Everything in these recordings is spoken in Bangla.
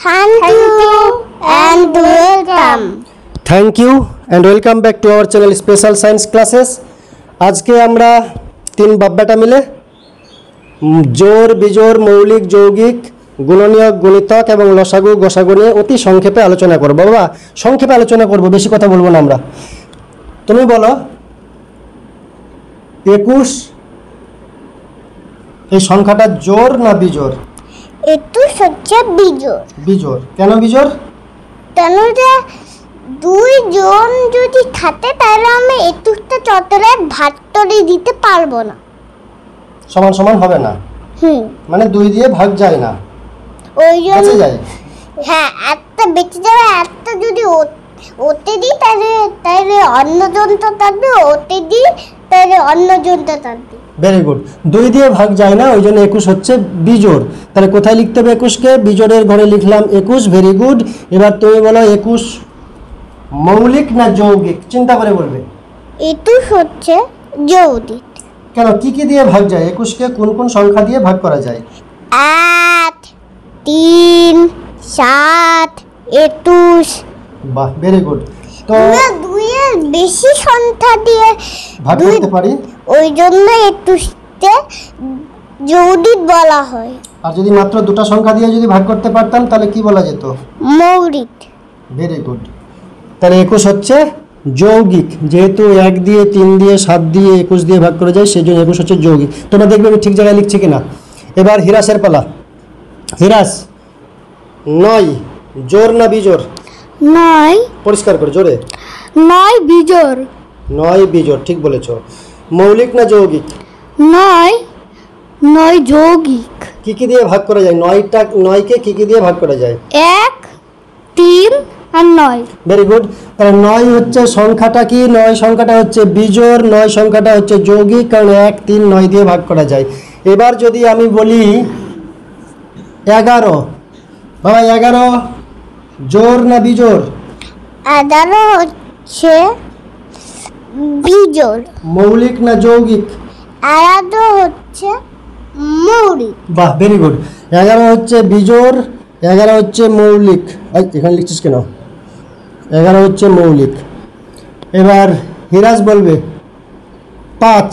Thank you and welcome. Thank you and welcome back to our channel Special Science Classes. আজকে আমরা তিন বাব্বাটা মিলে জোড় বিজোড় মৌলিক যৌগিক গুণনীয়ক গুণিতক এবং লসাগু গসাগু নিয়ে অতি সংক্ষেপে আলোচনা করব। বাবা সংক্ষেপে আলোচনা করব, বেশি কথা বলবো না আমরা। তুমি বলো 21 এই সংখ্যাটা জোড় না বিজোড়? 21 হচ্ছে বিজোড়। বিজোড় কেন বিজোড়? কেন যে দুইজন যদি থাকে তাহলে আমি 21টা চতুরে ভাগ করে দিতে পারবো না, সমান সমান হবে না। মানে 2 দিয়ে ভাগ যায় না, ওই জন্য যায়। হ্যাঁ, একটা বেঁচে যাবে। একটা যদি ওতে দিই তাহলে অন্যজনটা থাকবে, ওতে দিই তাহলে অন্যজনটা থাকবে। Very good. 2 দিয়ে ভাগ যায় না, ওই জন্য 21 হচ্ছে বিজোড়। তাহলে কোথায় লিখতে হবে 21কে? বিজোড়ের ঘরে লিখলাম 21। Very good. এবার তুমি বলো 21 মৌলিক না যৌগিক? চিন্তা করে বলবে। 21 হচ্ছে যৌগিক। কেন, কি কি দিয়ে ভাগ যায়? 21কে কোন কোন সংখ্যা দিয়ে ভাগ করা যায়? 8, 3, 7, 21। বাহ, ভেরি গুড। তো আমরা 2 এর বেশি সংখ্যা দিয়ে ভাগ করতে পারি, ওই জন্য 21তে যৌগিক বলা হয়। আর যদি মাত্র দুটো সংখ্যা দিয়ে যদি ভাগ করতে পারতাম তাহলে কি বলা যেত? মৌলিক। Very good. তাহলে 21 হচ্ছে যৌগিক, যেহেতু 1 দিয়ে 3 দিয়ে 7 দিয়ে 21 দিয়ে ভাগ করে যায়, সেই জন্য 21 হচ্ছে যৌগিক। তোমরা দেখবে আমি ঠিক জায়গায় লিখছি কিনা। এবার হিরাসের পালা। হিরাস 9 জোড় না বিজোড়? 9। পরিষ্কার করে জোরে। 9 বিজোড়। 9 বিজোড়, ঠিক বলেছো। মৌলিক না যৌগিক? 9 যৌগিক। কি কি দিয়ে ভাগ করা যায়? 9কে কি কি দিয়ে ভাগ করা যায়? 1, 3 আর 9। Very good. তাহলে 9 হচ্ছে সংখ্যাটা কি? 9 সংখ্যাটা হচ্ছে বিজোড়, 9 সংখ্যাটা হচ্ছে যৌগিক, কারণ 1, 3, 9 দিয়ে ভাগ করা যায়। এবার যদি আমি বলি 11, বাবা 11 জোড় না বিজোড়? 11 হচ্ছে বিজোড়। মৌলিক না যৌগিক? 11 হচ্ছে মৌলিক। বাহ, ভেরি গুড। 11 হচ্ছে বিজোড়, 11 হচ্ছে মৌলিক। এখানে লিখছিস কেন? 11 হচ্ছে মৌলিক। এবার হিরাজ বলবে 5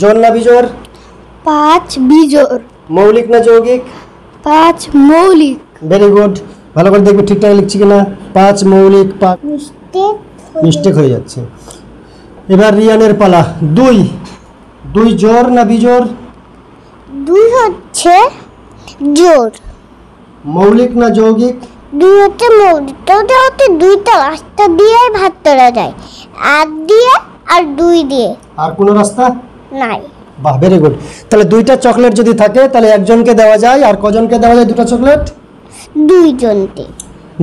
জোড় না বিজোড়? 5 বিজোড়। মৌলিক না যৌগিক? 5 মৌলিক। Very good. ভালো করে দেখবে ঠিকঠাক লিখছি কিনা। 5 মৌলিক। 5 মিস্টেক হয়ে যাচ্ছে। এবার রিয়ানের পালা। 2 জোড় না বিজোড়? 2 হচ্ছে জোড়। মৌলিক না যৌগিক? 2 হচ্ছে মৌলিক। ওতে 2টা রাস্তা দিয়ে ভাগ করা যায়, 1 দিয়ে আর 2 দিয়ে। আর কোনো রাস্তা নাই। বাহ, ভেরি গুড। তাহলে 2টা চকলেট যদি থাকে তাহলে একজনকে দেওয়া যায়, আর কজনকে দেওয়া যায় 2টা চকলেট? 2 জনকে।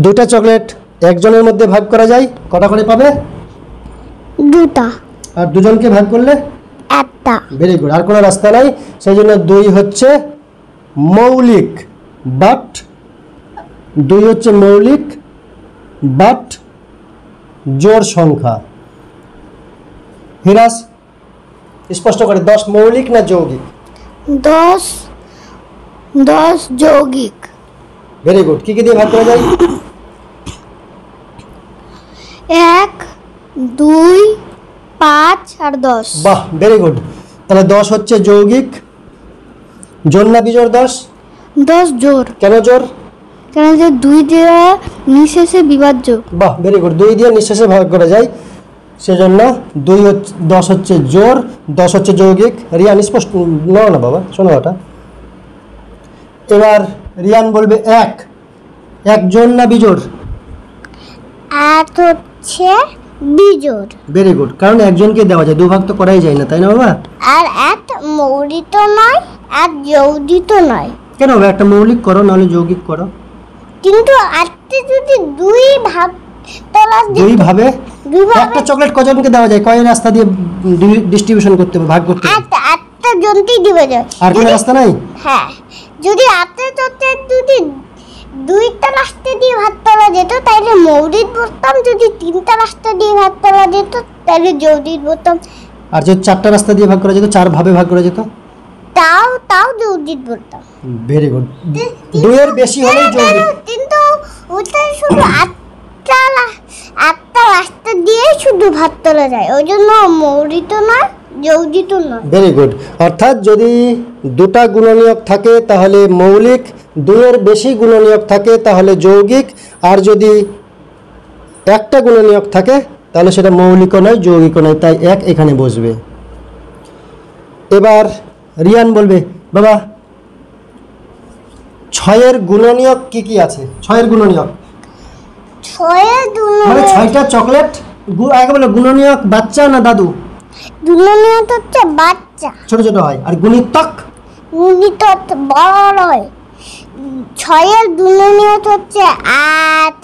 2টা চকলেট একজনের মধ্যে ভাগ করা যায়, কটা করে পাবে? 2টা। আর দুজনকে ভাগ করলে? 1টা। Very good. আর কোনো রাস্তা নাই, সেই জন্য 2 হচ্ছে মৌলিক, বাট 2 হচ্ছে মৌলিক বাট জোড় সংখ্যা। হিরাস স্পষ্ট করে 10 মৌলিক না যৌগিক? 10 যৌগিক। Very good. কি কি দিয়ে ভাগ করা যায়? 1, 2, 5 আর 10। বাহ, ভেরি গুড। তাহলে 10 হচ্ছে যৌগিক। জোড় না বিজোড় 10? 10 জোড়। কেন জোড়? কেন যে 2 দিয়ে নিঃশেষে বিভাজ্য। বাহ, ভেরি গুড। 2 দিয়ে নিঃশেষে ভাগ করা যায়, সেজন্য 10 হচ্ছে জোড়, 10 হচ্ছে যৌগিক। রিয়ান স্পষ্ট না বাবা, শোনো ওটা। এবার রিয়ান বলবে 1 জোড় না বিজোড়? 1 হচ্ছে বিজোড়। ভেরি গুড, কারণ একজনকে দেওয়া যায়, 2 ভাগ তো করাই যায় না, তাই না বাবা? আর 1 মৌলিক নয় আর যৌগিক নয়। কেন বাবা? একটা মৌলিক করো, নাহলে যৌগিক করো। কিন্তু আজকে যদি 2 ভাগ তোলা 2 ভাবে একটা চকলেট কজনকে দেওয়া যায়? কয় রাস্তা দিয়ে ডিস্ট্রিবিউশন করতে হবে, ভাগ করতে হবে? একটা জনকেই দিবে যায়। আর কোনো রাস্তা নাই? হ্যাঁ, যদি আটটা চকলেট যদি 2টা রাস্তা দিয়ে ভাগ করা যেত তাহলে মৌলিক বলতাম, যদি 3টা রাস্তা দিয়ে ভাগ করা যেত তাহলে যৌগিক বলতাম। আর যদি 4টা রাস্তা দিয়ে ভাগ করা যেত, 4 ভাবে ভাগ করা যেত? তাও যৌগিক বলতাম। Very good. দুইয়ের বেশি হলেই যৌগিক। কিন্তু ওটা শুধু আটটা রাস্তা দিয়ে শুধু ভাত তোলা যায়, ওই জন্য মৌলিক নয়, যৌগিক নয়। Very good. অর্থাৎ যদি দুটা গুণনীয়ক থাকে তাহলে মৌলিক, দুইয়ের বেশি গুণনীয়ক থাকে তাহলে যৌগিক, আর যদি একটা গুণনীয়ক থাকে তাহলে সেটা মৌলিকও নয়, যৌগিকও নয়, তাই এক এখানে বসবে। এবার রিয়ান বলবে, বাবা 6-এর গুণনীয়ক কি কি আছে? 6-এর গুণনীয়ক মানে 6টা চকলেট। আগে বলো গুণনীয়ক বাচ্চা না দাদু? গুণনীয়ক হচ্ছে বাচ্চা, ছোট ছোট হয়, আর গুণিতক গুণিতক বড় হয়। 6-এর গুণনীয়ক হচ্ছে 8,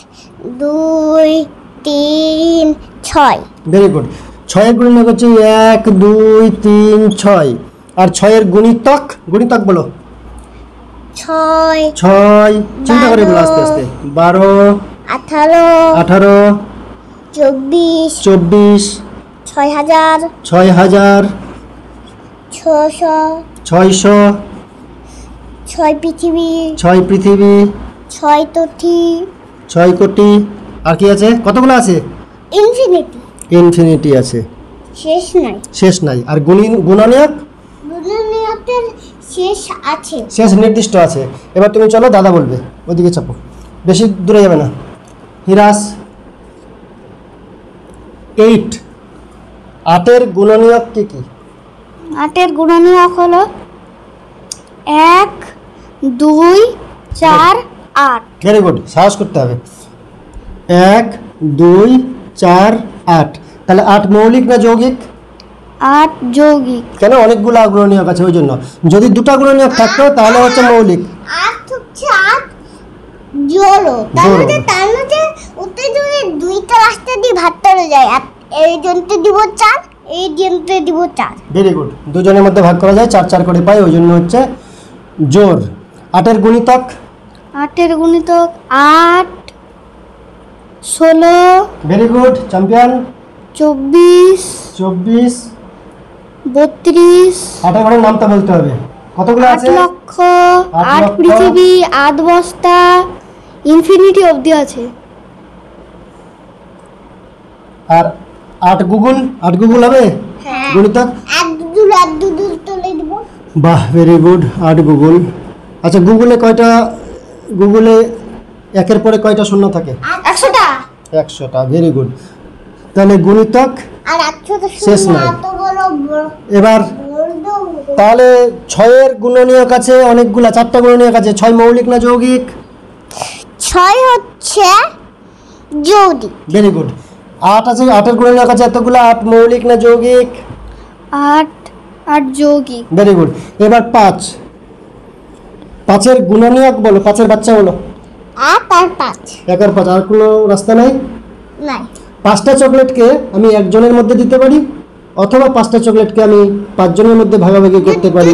2, 3, 6। Very good. 6-এর গুণনীয়ক হচ্ছে 1, 2, 3, 6। আর 6-এর গুণিতক, গুণিতক বলো। 6, চিন্তা করে বলো আস্তে আস্তে। 12, 18, 24, 24, 6000, 6000, 600, 600, 6 পৃথিবী, 6 পৃথিবী, 6 কোটি, 6 কোটি। আর কি আছে? কতগুলো আছে? ইনফিনিটি, ইনফিনিটি আছে, শেষ নাই। শেষ নাই। আর গুণনীয়ক গুণনীয়কের শেষ আছে, শেষ নির্দিষ্ট আছে। এবার তুমি চলো, দাদা বলবে, ওইদিকে চাপো, বেশি দূরে যাবে না। হিরাস 8, 8-এর গুণনীয়ক কি কি? 8-এর গুণনীয়ক হলো 1, 2, 4, 8। ভেরি গুড, সাহস করতে হবে। 1, 2, 4, 8। তাহলে 8 মৌলিক না যৌগিক? 8 যৌগিক। কেন? অনেকগুলো গুণনীয়ক আছে ওই জন্য। যদি দুটো গুণনীয়ক থাকতো তাহলে হচ্ছে মৌলিক। 8 হচ্ছে 8 জোড়ো, তার মধ্যে ওতে যদি দুইটা রাস্তা দিয়ে ভাগ করা যায়, এই জনতে দিব 4, এই জনতে দিব 4। Very good. দুজনের মধ্যে ভাগ করা যায়, 4 4 করে পাই, ওই জন্য হচ্ছে জোর। 8-এর গুণিতক? 8-এর গুণিতক 8, 16, ভেরি গুড, চ্যাম্পিয়ন। 24, 24, 32, 8 ঘরের নামটা বলতে হবে। কতগুলো 8 আছে? লক্ষ, 8 8 পৃথিবী, 8 বস্তা, ইনফিনিটি অবধি আছে। আর 8 গুগল, 8 গুগল হবে গুণিতক? 1 2 তুলে দিব। বাহ, ভেরি গুড, 8 গুগল। আচ্ছা, গুগলে কয়টা, গুগলে একের পরে কয়টা শূন্য থাকে? 100টা। 100টা, ভেরি গুড। তাহলে গুণিতক আর 100টা শেষ শূন্য নাই। এত বড় এবার তাহলে 6-এর গুণনীয়ক আছে অনেকগুলা, 4টা গুণনীয়ক আছে। 6 মৌলিক না যৌগিক? 6 হচ্ছে যৌগিক। Very good. 8 আছে, 8-এর গুণনীয়ক আছে এতগুলা, 8 মৌলিক না যৌগিক? 8 যৌগিক। Very good. এবার 5, 5-এর গুণনীয়ক বলো, 5-এর বাচ্চা বলো। 8 আর 5 1 আর 5, আর কোনো রাস্তা নাই? নাই। 5টা চকলেটকে আমি একজনের মধ্যে দিতে পারি, অথবা 5টা চকলেটকে আমি 5 জনের মধ্যে ভাগাভাগি করতে পারি।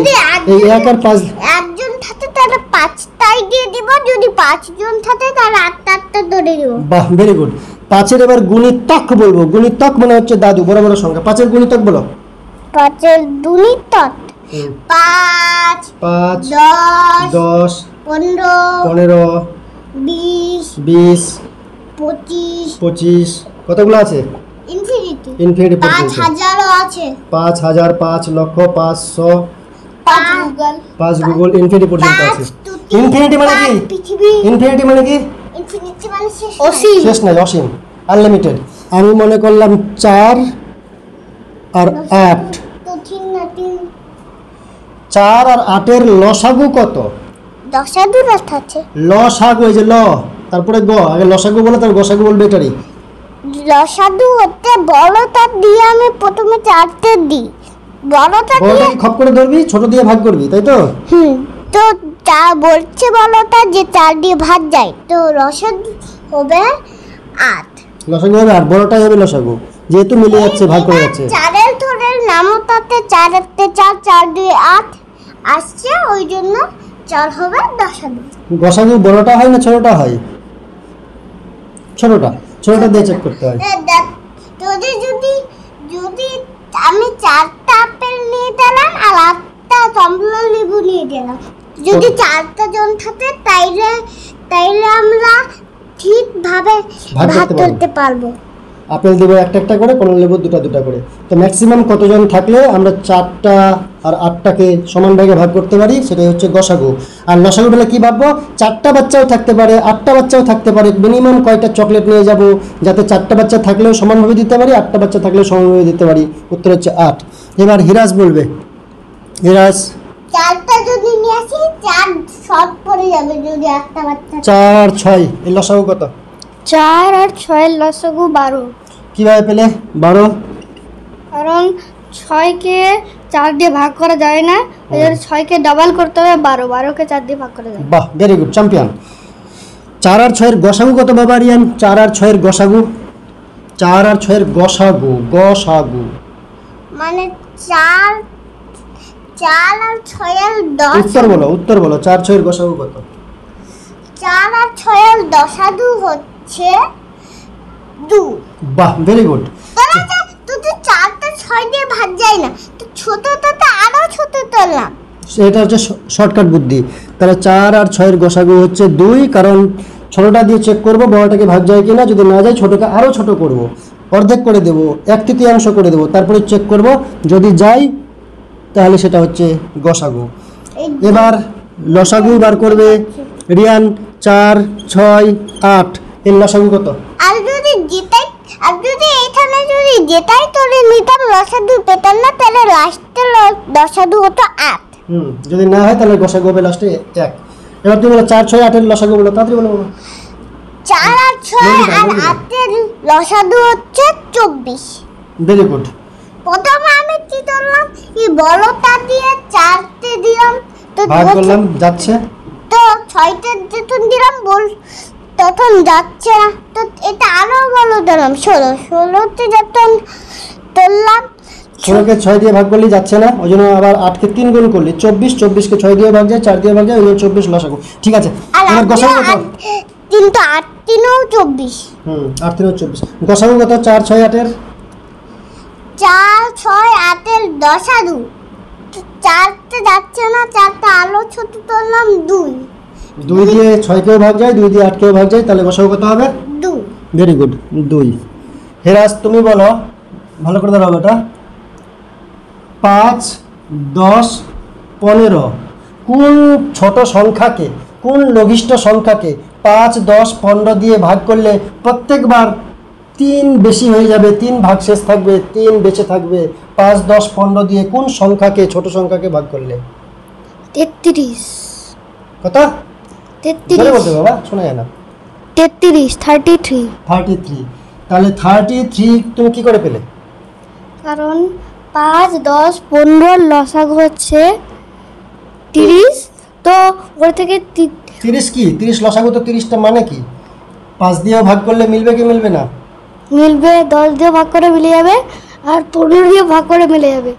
এই 1 আর 5, একজন থাকে তাহলে 5টাই দিয়ে দিব, যদি 5 জন থাকে তাহলে 8টা ধরে দিব। বাহ, ভেরি গুড। 5-এর এবার গুণিতক বলবো। গুণিতক মানে হচ্ছে দাদু, বড় বড় সংখ্যা। 5-এর গুণিতক বলো। 5-এর গুণিতক 5, 5, 10, 10, 15, 15, 20, 20, 25, 25। কতগুলো আছে? ইনফিনিটি। ইনফিনিটি পর্যন্ত। 5000ও আছে। 5000, 5 লক্ষ, 500, 5 গুগল, 5 গুগল, ইনফিনিটি পর্যন্ত আছে। 5 2 ইনফিনিটি মানে কি? পৃথিবী। ইনফিনিটি মানে কি? ইনফিনিটি মানে শেষ অসীম। শেষ নাই, অসীম, আনলিমিটেড। আমি মনে করলাম 4 আর 8। তো 3 না 3। 4 আর 8-এর লসাগু কত? 10 দূর আছে। লসাগু, এই যে ল তারপরে গ, আগে লসাগু বলে তার গসাগু বলবে, এটারই। লসাগু হতে বড়টা দিয়ে আমি প্রথমে 4তে দিই, বড়টা দিয়ে বড়টাকে খপ করে ধরবি, ছোট দিয়ে ভাগ করবি, তাই তো? তো তা বলছে বড়টা যে 4 দিয়ে ভাগ যায়, তো লসাগু হবে 8। লসাগু হবে 8, বড়টাই হবে লসাগু, যেহেতু মিলে যাচ্ছে, ভাগ করে যাচ্ছে। 4-এর ধরের নামতাতে 4-এতে 4, 4 2 8 আসছে, ওই জন্য 4 হবে লসাগু। গসাগু বড়টা হয় না ছোটটা হয়? ছোটটা, ছোটটা দিয়ে চেক করতে হয়। যদি যদি যদি আমি 4টা আপেল নিয়ে দিলাম আর 8টা কমলা লেবু নিয়ে গেলাম। যদি 4টা জন থাকে তাইলে আমরা ঠিকভাবে ভাগ করতে পারবো। আপেল দেবো একটা একটা করে, কমলা লেবু দুটা দুটা করে। তো ম্যাক্সিমাম কতজন থাকলে আমরা 4টা আর 8টাকে সমান ভাগে ভাগ করতে পারি, সেটাই হচ্ছে গসাগু। আর লসাগু বলে কি ভাববো, 4টা বাচ্চাও থাকতে পারে, 8টা বাচ্চাও থাকতে পারে, মিনিমাম কয়টা চকলেট নিয়ে যাব যাতে 4টা বাচ্চা থাকলেও সমানভাবে দিতে পারি, 8টা বাচ্চা থাকলেও সমানভাবে দিতে পারি। উত্তর হচ্ছে 8। এবার হিরাজ বলবে। হিরাজ 4টা যদি নিয়ে আসি 4 শর্ট পড়ে যাবে যদি একটা বাচ্চা। 4 আর 6 এর লসাগু কত? 4 আর 6 এর লসাগু 12। কিভাবে পেলে 12? কারণ 6কে 4 দিয়ে ভাগ করা যায় না, এই জন্য 6কে ডাবল করতে হবে 12কে 4 দিয়ে ভাগ করা যায়। বাহ, ভেরি গুড, চ্যাম্পিয়ন। 4 আর 6 এর গসাগু কত বাবা রিয়ান? 4 আর 6 এর গসাগু, 4 আর 6 এর গসাগু, গসাগু মানে 4 আর 6 এর 10। উত্তর বলো 4 6 এর গসাগু কত? 4 আর 6 এর দশাদু হচ্ছে 2। বাহ, ভেরি গুড। তুই 4টা 6 দিয়ে ভাগ যায় না, তো ছোটটাতে আরো ছোট তোলাম। এটা হচ্ছে শর্টকাট বুদ্ধি। তাহলে 4 আর 6 এর গসাগু হচ্ছে 2, কারণ ছোটটা দিয়ে চেক করব বড়টাকে ভাগ যায় কিনা। যদি না যায় ছোটকে আরো ছোট করব, অর্ধেক করে দেব, 1/3 করে দেব, তারপরে চেক করব যদি যায় তাহলে সেটা হচ্ছে গসাগু। এবার লসাগু বার করবে রিয়ান। 4 6 8 এর লসাগু কত? আর যদি এখানে যেটাই তোরে নিতাম লসাদু পেতাম না, তাহলে লাস্টের লসাদু হতো 8। যদি না হয় তাহলে গসাগু হবে লাস্টে 1। এবার তুমি বলো 4 6 8 এর লসাগু বলো, তাড়াতাড়ি বলো। 4 আর 6 আর 8 এর লসাদু হচ্ছে 24। Very good. প্রথমে আমি কি করলাম, এই বড়টা দিয়ে 4তে দিলাম, তো ভাগ করলাম, যাচ্ছে। তো 6তে যখন দিলাম তখন যাচ্ছে না, তো এটা আরো বড় দিলাম 16তে যখন তুললাম 16কে 6 দিয়ে ভাগ করলে যাচ্ছে না, ওই জন্য আবার 8কে 3 গুণ করলে 24, 24কে 6 দিয়ে ভাগ যায়, 4 দিয়ে ভাগ যায়, ওই জন্য 24 লসাগু। ঠিক আছে, আর এবার গসাগু কত? কিন্তু 8 3ও 24। 8 3 24। গসাগু কত? 4 6 8 এর 4 6 8 এর দশাদু। 4তে যাচ্ছে না, 4টা আলো ছোট তুললাম 2। 2 দিয়ে 6কেও ভাগ যায়, 2 দিয়ে 8কেও ভাগ যায়, তাহলে গসাগু কত হবে? 2। Very good, 2। হেরাজ তুমি বলো, ভালো করে দাঁড়াও বেটা। 5 10 15 কোন ছোট সংখ্যাকে, কোন লঘিষ্ঠ সংখ্যাকে 5 10 15 দিয়ে ভাগ করলে প্রত্যেকবার 3 বেশি হয়ে যাবে, 3 ভাগশেষ থাকবে, 3 বেঁচে থাকবে? 5 10 15 দিয়ে কোন সংখ্যাকে, ছোট সংখ্যাকে ভাগ করলে? 33। কত? জোরে বলতে বাবা, শোনা যায় না। 33 33। তাহলে 33 তুমি কি করে পেলে? কারণ 5 10 15 লসাগু হচ্ছে 30, তো ওর থেকে 30 কি? 30 লসাগু, তো 30টা মানে কি? 5 দিয়েও ভাগ করলে মিলবে কি মিলবে না? মিলবে, 10 দিয়ে ভাগ করে মিলে যাবে, আর 15 দিয়ে ভাগ করে মিলে যাবে।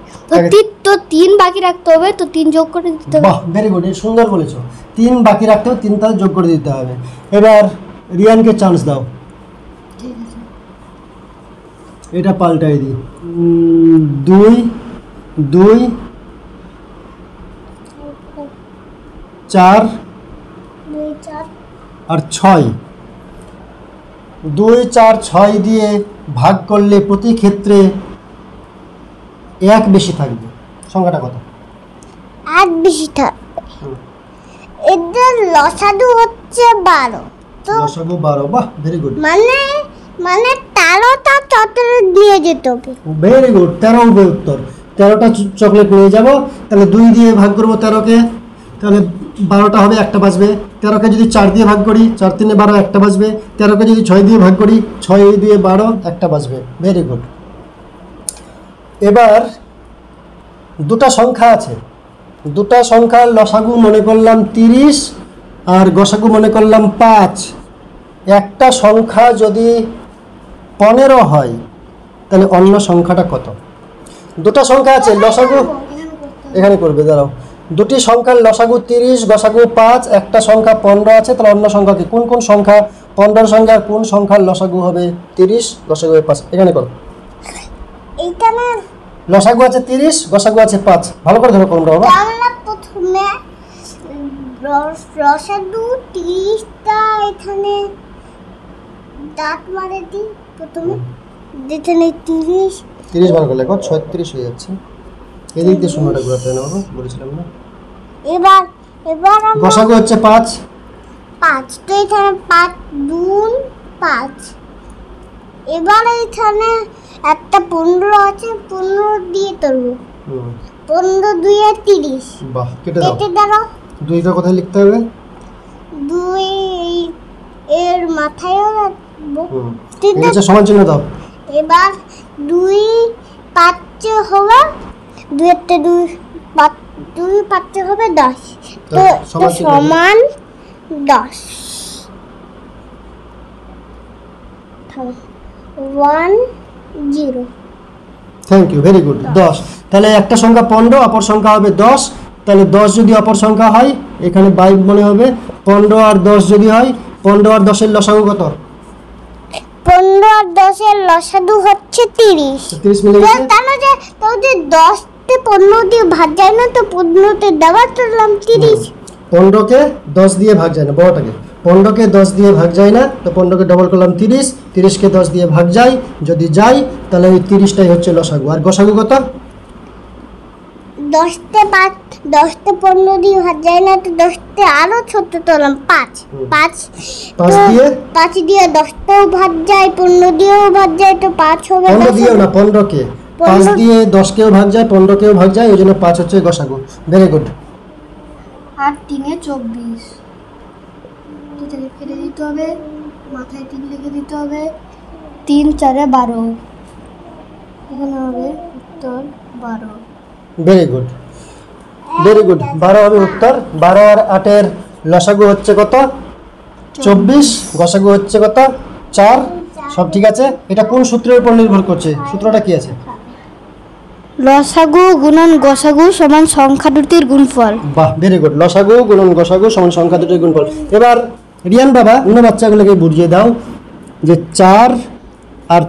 তো 3 বাকি রাখতে হবে, তো 3 যোগ করে দিতে হবে। বাহ, ভেরি গুড, সুন্দর বলেছো। 3 বাকি রাখতে হবে, 3টা যোগ করে দিতে হবে। এবার রিয়ানকে চান্স দাও। এটা পাল্টাই দিই। 2 2 4 2 4 আর 6। 2 4 6 দিয়ে ভাগ করলে প্রতি ক্ষেত্রে 1 বেশি থাকবে। সংখ্যাটা কত? 8 বেশি থাকবে। এদের লসাদু হচ্ছে 12। তো লসাগু 12। বাহ, ভেরি গুড। মানে 13টা চকলেট নিয়ে যেতে হবে। ভেরি গুড, 13 হবে উত্তর। 13টা চকলেট নিয়ে যাব, তাহলে 2 দিয়ে ভাগ করবো 13কে, তাহলে 12টা হবে, একটা বাজবে। 13কে যদি 4 দিয়ে ভাগ করি, 4 3 12, একটা বাজবে। 13কে যদি 6 দিয়ে ভাগ করি, 6 দিয়ে 12, একটা বাজবে। Very good. এবার দুটা সংখ্যা আছে, দুটা সংখ্যার লসাগু মনে করলাম 30 আর গসাগু মনে করলাম 5। একটা সংখ্যা যদি 15 হয় তাহলে অন্য সংখ্যাটা কত? দুটো সংখ্যা আছে, লসাগু এখানে করবে, দাঁড়াও। দুটি সংখ্যার লসাগু 30, গসাগু 5, একটা সংখ্যা 15 আছে, তাহলে অন্য সংখ্যা কি? কোন কোন সংখ্যা 15 সংখ্যা, কোন সংখ্যার লসাগু হবে 30, গসাগু 5? এখানে করো। এইখানে লসাগু আছে 30, গসাগু আছে 5। ভালো করে ধরো কোনটা বাবা। বাংলা প্রথমে রসাদু 30টা এখানে দাঁত মারে দিই প্রথমে, যেখানে 30 বার করলে কত 36 হয়ে যাচ্ছে। এদিক দিয়ে শূন্যটা ঘোরাতে নেব, বলেছিলাম না। এবার গসাগু হচ্ছে 5, তো এখানে 5 2 5। এবার এখানে একটা 15 আছে, 15 দিয়ে তুলবো। 15 2 এ 30। বাহ, কেটে দাও। কেটে দাও। 2টা কোথায় লিখতে হবে? 2 এর মাথায়ও রাখবো। এটা সমান চিহ্ন দাও। এবার 2 5 হবে, 2 এর 2 5 হবে 10। তো সমান 10। 1 0। Thank you, very good. 10। তাহলে একটা সংখ্যা 15, অপর সংখ্যা হবে 10। তাহলে 10 যদি অপর সংখ্যা হয় এখানে 22 মনে হবে। 15 আর 10 যদি হয়, 15 আর 10 এর লসাগু কত? 15 আর 10 এর লসাগু হচ্ছে 30। 30 মিলে গেছে। তাহলে যে 10 তে 15 দিয়ে ভাগ যায় না, তো 15 তে দেওয়ার করলাম 30। 15 কে 10 দিয়ে ভাগ যায় না, বড়টাকে 15 কে 10 দিয়ে ভাগ যায় না, তো 15 কে ডবল করলাম 30। 30 কে 10 দিয়ে ভাগ যায়, যদি যায় তাহলে ওই 30টাই হচ্ছে লসাগু। আর গসাগু কত? 10 তে 15 দিয়ে ভাগ যায় না, তো 10 তে আরো ছোট করলাম 5 দিয়ে 10 তেও ভাগ যায়, 15 দিয়েও ভাগ যায়, তো 5 হবে। 15 দিয়েও না, 15 কে 5 দিয়ে 10 কেও ভাগ যায়, 15 কেও ভাগ যায়, ওই জন্য 5 হচ্ছে গসাগু। Very good. আর 3 এ 24, এটা কেটে দিতে হবে, মাথায় 3 লিখে দিতে হবে। 3 4 এ 12, এখানে হবে উত্তর 12। Very good, very good. 12 হবে উত্তর। 12 আর 8 এর লসাগু হচ্ছে কত? 24। গসাগু হচ্ছে কত? 4। সব ঠিক আছে। এটা কোন সূত্রের উপর নির্ভর করছে? সূত্রটা কি আছে? লসাগু গুণন গসাগু সমান সংখ্যা দুটির গুণফল। বাহ, ভেরি গুড। লসাগু গুণন গসাগু সমান সংখ্যা দুটির গুণফল। এবার রিয়ান বাবা অন্য বাচ্চাগুলোকে বুঝিয়ে দাও যে 4 আর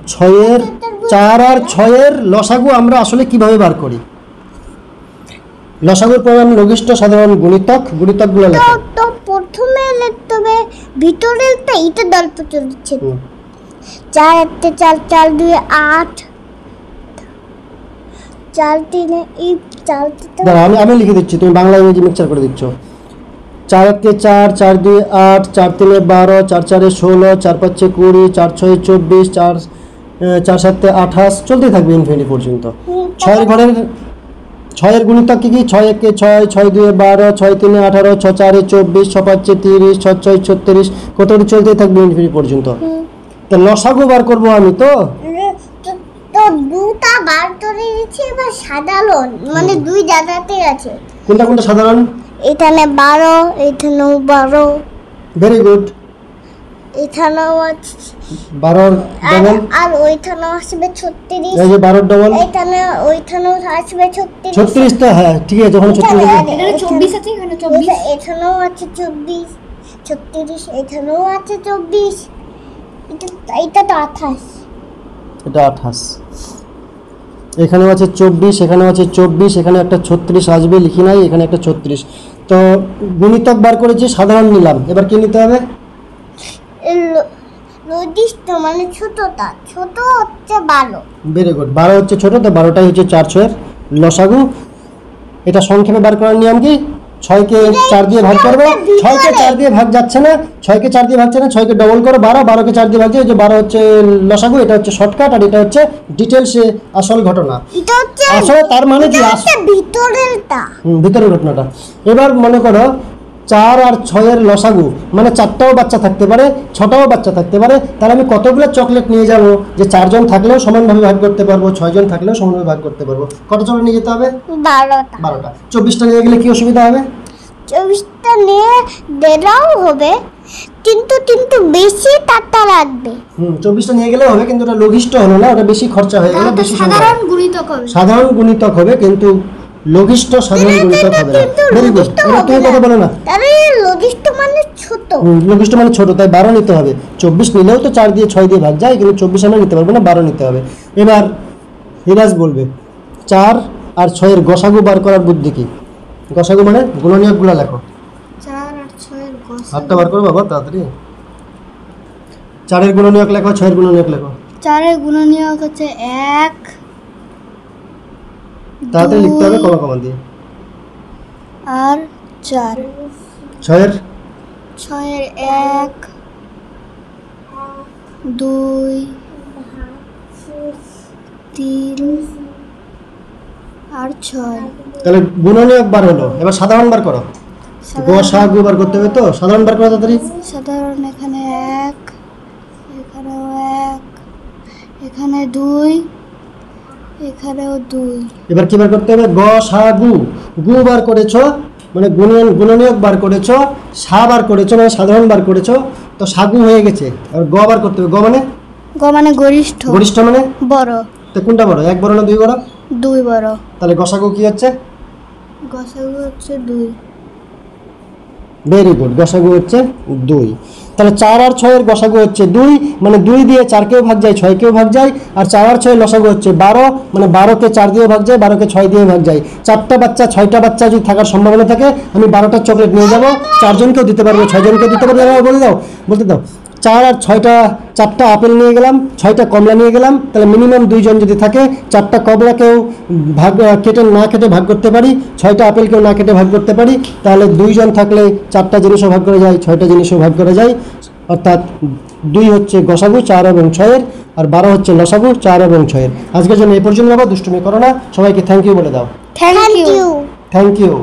6 এর লসাগু আমরা আসলে কিভাবে বার করি। লসাগুর পরিমাণ লঘিষ্ঠ সাধারণ গুণিতকগুলো লেখো। তো প্রথমে লিখতে হবে ভিতরেরটা, এটা দল্প চলছে। 4 1 4 4 2 8, 4 3 এই 4 দাঁড়া, আমি লিখে দিচ্ছি, তুমি বাংলা ইংরেজি মিক্সচার করে দিচ্ছ। 4 1 4 4 2 8, 4 3 12, 4 4 16, 4 5 20, 4 6 24, 4 7 28, চলতেই থাকবে ইনফিনিটি পর্যন্ত। 6 এর গুণিতক কি কি? 6 1 6, 6 2 12, 6 3 18, 6 4 24, 6 5 30, 6 6 36, কতটি চলতেই থাকবে ইনফিনিটি পর্যন্ত। তো লসাগু বার করবো আমি তো দুটা বার করে দিচ্ছি। এবার সাধারণ মানে 2 জায়গাতে আছে। কোনটা সাধারণ? এখানে 12, এখানেও 12। Very good. এখানেও আছে 12 ডবল, আর ওইখানেও আসবে 36। এই যে 12 ডবল, এখানে ওইখানেও আসবে 36। 36 তো হ্যাঁ ঠিক আছে, যখন 36 এখানে 24 আছে, এখানে 24, এখানেও আছে 24 36, এখানেও আছে 24। এটা তো 28। এটা 28। এখানেও আছে 24, এখানেও আছে 24, এখানে একটা 36 আসবে, লিখি নাই, এখানে একটা 36। তো গুণিতক বার করেছি, সাধারণ নিলাম। এবার কি নিতে হবে? লঘিষ্ঠ মানে ছোটটা, ছোট হচ্ছে 12। Very good. 12 হচ্ছে ছোট, তো 12টাই হচ্ছে 4 6 এর লসাগু। এটা সংক্ষেপে বার করার নিয়ম কি? 6 কে 4 দিয়ে ভাগ করবে। 6 কে 4 দিয়ে ভাগ যাচ্ছে না, 6 কে 4 দিয়ে ভাগছে না, 6 কে ডবল করো 12, 12 কে 4 দিয়ে ভাগ যায়, যে 12 হচ্ছে লসাগু। এটা হচ্ছে শর্টকাট, আর এটা হচ্ছে ডিটেইলসে আসল ঘটনা। এটা হচ্ছে আসলে তার মানে কি? ভিতরেরটা, ভিতরের ঘটনাটা। এবার মনে করো 4 আর 6 এর লসাগু মানে 4টাও বাচ্চা থাকতে পারে, 6টাও বাচ্চা থাকতে পারে। তাহলে আমি কতগুলো চকলেট নিয়ে যাব যে 4 জন থাকলেও সমানভাবে ভাগ করতে পারবো, 6 জন থাকলেও সমানভাবে ভাগ করতে পারবো? কত চকলেট নিয়ে যেতে হবে? 12টা। 24টা নিয়ে গেলে কি অসুবিধা হবে? 24টা নিয়ে দেরাও হবে, কিন্তু বেশি টাকা লাগবে। 24টা নিয়ে গেলে হবে, কিন্তু ওটা লঘিষ্ঠ হলো না, ওটা বেশি খরচা হয়ে গেল, বেশি সাধারণ গুণিতক হবে। সাধারণ গুণিতক হবে, কিন্তু লঘিষ্ঠ সাধারণ গুণিতক হবে না। Very good. এটা তুমি কথা বলো না। তাহলে লঘিষ্ঠ মানে ছোট। লঘিষ্ঠ মানে ছোট, তাই 12 নিতে হবে। 24 নিলেও তো 4 দিয়ে 6 দিয়ে ভাগ যায়, কিন্তু 24 আমরা নিতে পারবো না, 12 নিতে হবে। এবার হিরাজ বলবে 4 আর 6 এর গসাগু বার করার বুদ্ধি কি? গসাগু মানে গুণনীয়কগুলো লেখো। 4 আর 6 এর গসাগু। হাতটা বার করো বাবা তাড়াতাড়ি। 4 এর গুণনীয়ক লেখো, 6 এর গুণনীয়ক লেখো। 4 এর গুণনীয়ক হচ্ছে 1, তাড়াতাড়ি লিখতে হবে 2 কমা কমা দিয়ে। আর 4। 6 এর 6 এর 1, 2, 3 আর 6। তাহলে গুণনীয়ক বার হলো, এবার সাধারণ বার করো। গসাগু বার করতে হবে তো, সাধারণ বার করো তাড়াতাড়ি। সাধারণ এখানে 1, এখানেও 1, এখানে 2, এখানেও 2। এবার কি বার করতে হবে? গসাগু। গু বার করেছো মানে গুণনীয়ক বার করেছো, সা বার করেছো মানে সাধারণ বার করেছো, তো সাগু হয়ে গেছে। আর গ বার করতে হবে। গ মানে মানে গরিষ্ঠ, গরিষ্ঠ মানে বড়। তো কোনটা বড়, 1 বড় না 2 বড়? 2 বড়। তাহলে গসাগু কি হচ্ছে? গসাগু হচ্ছে 2। ভেরি গুড, গসাগু হচ্ছে 2। তাহলে 4 আর 6 এর গসাগু হচ্ছে 2, মানে 2 দিয়ে 4 কেও ভাগ যায়, 6 কেও ভাগ যায়। আর 4 আর 6 এর লসাগু হচ্ছে 12, মানে 12 কে 4 দিয়ে ভাগ যায়, 12 কে 6 দিয়ে ভাগ যায়। 4টা বাচ্চা 6টা বাচ্চা যদি থাকার সম্ভাবনা থাকে, আমি 12টা চকলেট নিয়ে যাব, 4 জনকেও দিতে পারবো, 6 জনকেও দিতে পারবো। বলতে দাও 4 আর 6টা, 4টা আপেল নিয়ে গেলাম, 6টা কমলা নিয়ে গেলাম, তাহলে মিনিমাম 2 জন যদি থাকে, 4টা কমলাকেও ভাগ কেটে না কেটে ভাগ করতে পারি, 6টা আপেলকেও না কেটে ভাগ করতে পারি। তাহলে 2 জন থাকলে 4টা জিনিসও ভাগ করা যায়, 6টা জিনিসও ভাগ করা যায়। অর্থাৎ 2 হচ্ছে গসাগু 4 এবং 6 এর, আর 12 হচ্ছে লসাগু 4 এবং 6 এর। আজকের জন্য এই পর্যন্ত বাবা, দুষ্টুমি করো না। সবাইকে থ্যাংক ইউ বলে দাও। Thank you. Thank you.